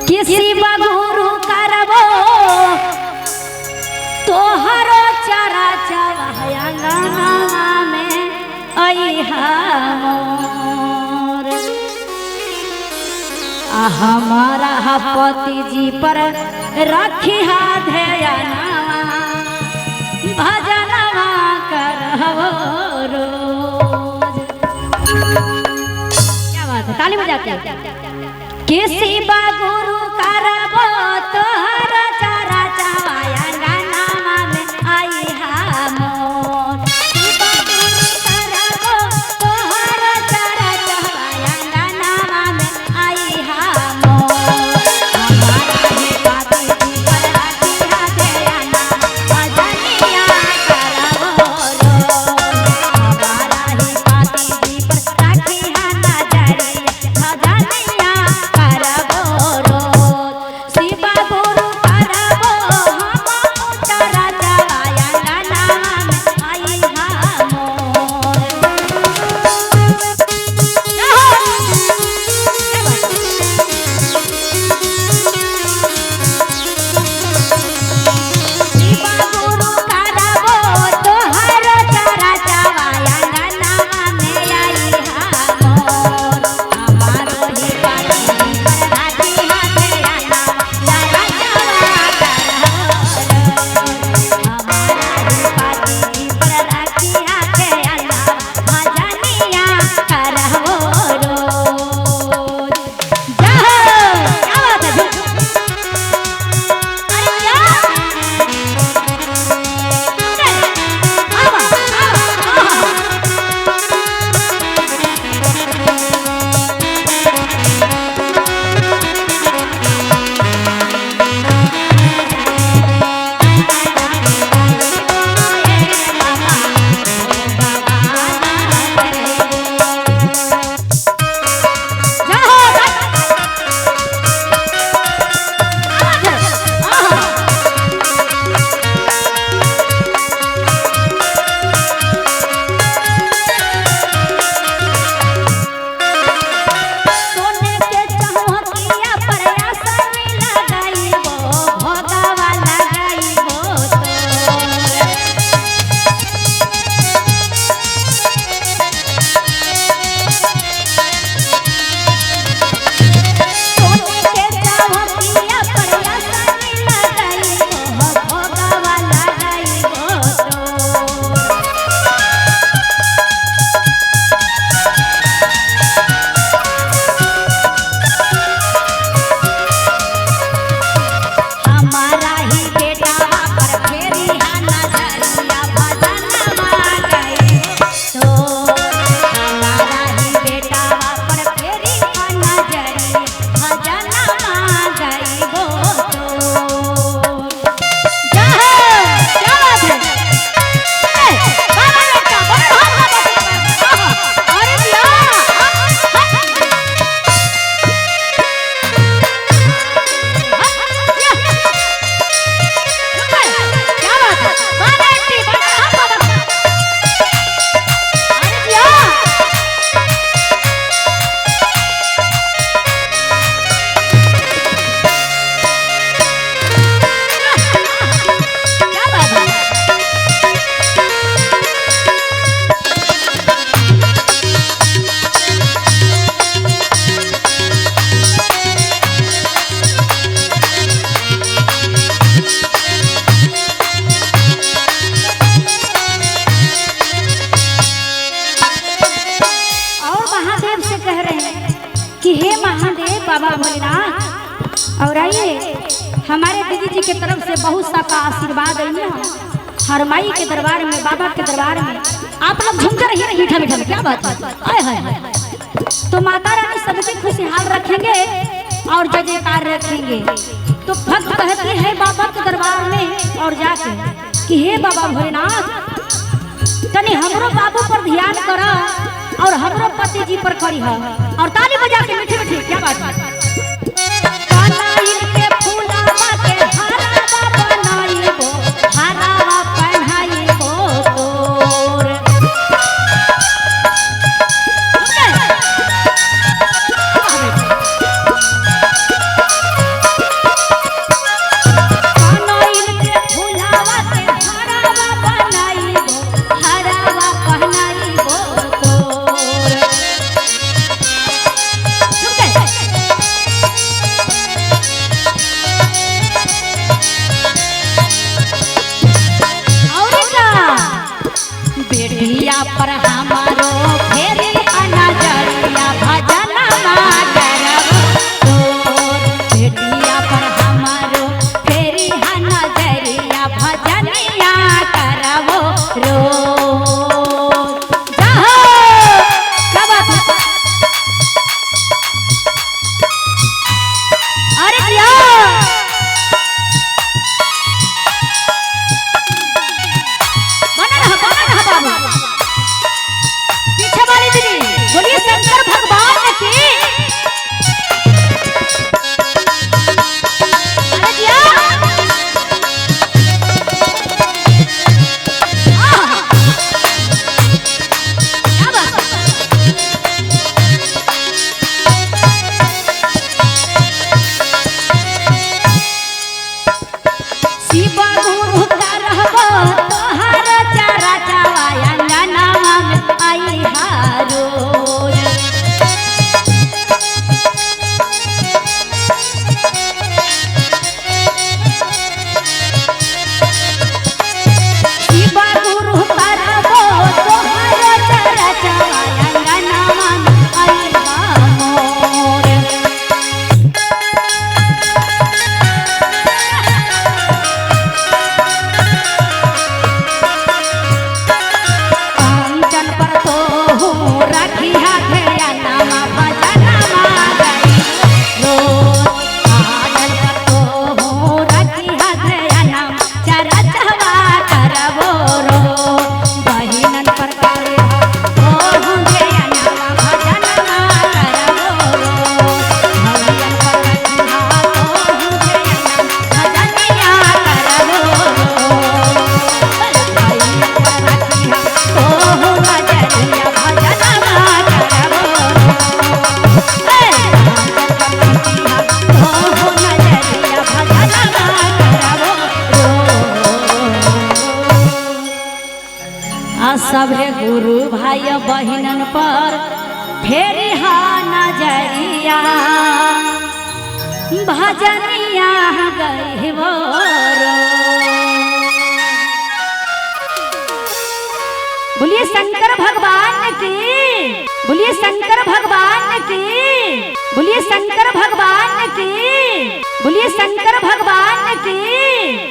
किसी बगुरु करबो तोहरो चरा चवहयंगना में अइहा मोर हमारा पति जी पर रखिहा ध्यानवा भजनवा करहबो रोज। क्या बात है, ताली बजाते हैं। किसी बगुरु करबो तोहर चरा चवहयंगना में अइहा मोर बगुरु करबो तोहर चरा चवहयंगना में अइहा मोर हमारा ही पति जी पर रखिहा ध्यानवा भजनिया करहबो रोज। हमारा ही पति जी पर रखिहा नजरिया भजनिया करबो रोज। शिव गुरु करबो हम चरा चवहयंगना में अइहा मोर। शिव गुरु करबो तोहर चरा चवहयंगना में अइहा मोर हमारो ही पति जी पर रखिहा ध्यानवा भजनिया करबो रोज। हमारा ही पति जी पर रखिहा ध्यानवा भजनिया करबो रोज। जय हो। क्या बात है, अरे क्या आवा सोने के चौकिया पर आसन लगाइबो भोगवा लगाइबो सोने के चौकिया पर आसन लगाइबो भोगवा लगाइबो हमारा ही बेटावा पर फेरिहा नजरिया भजनवा गाइबो तो हमारा ही बेटावा पर फेरिहा नजरिया भजनवा गाइबो तो। जय हो। क्या बात है, बाबा बेटा बड़े अरे दिया क्या बात है, बाबा बेटी बड़ा बाबा अरे दिया क्या बात है। और महादेव से कह रहे हैं कि हे महादेव बाबा भोलेनाथ, और आइए हमारे दीदी जी के तरफ से बहुत सा का आशीर्वाद है हर माई के दरबार में, बाबा के दरबार में आप लोग झूमते रहिए मीठा मीठा। क्या बात है, आय हाय हाय। तो माता रानी सबकी खुशहाल रखेंगे और जय जयकार रखेंगे। तो भक्त कहती है बाबा के दरबार में और जाके कि हे बाबा भोलेनाथ तनी हमरो बाबू पर ध्यान करा और हमरो पति जी पर करी है। और ताली बजा के मीठे मीठे। क्या बात है। के फूलावा के हारावा बनाइबो हारावा पहनाइबो तोर बेटिया पर हमारो फेरी नजरिया भजनमा करब तोर बेटिया पर हमारो फेरी नजरिया भजनिया करब रोज जाहो क्या बात है अरे दिया बना रहा बाबू पीछे वाली दीदी बोलिए शंकर भगवान की अरे दिया क्या बात शिव गुरु का रहबो तोहर चारा चवाया नामा आई हारो शिव गुरु का रहबो तोहर चारा चवाया नामा आई हारो कंचन पर तो हूँ राखी हाथे या नामा भजनमा गई रोज काजल पर तो हूँ राखी हाथे या नाम चरा चहवा करबो रोज बहिनन पर करे तो हूँ जे या नामा भजनमा करबो रोज भैयन पर राखी हा तो हूँ जे या नाम भजनिया करबो रोज भैयन पर राखी हा तो हूँ नजरिया भजनमा करबो आ सभे गुरु भाई बहिनन पर फेरी हा नजरिया भजनिया गई बोलिए शंकर भगवान की बोलिए शंकर भगवान की बोलिए शंकर भगवान की बोलिए शंकर भगवान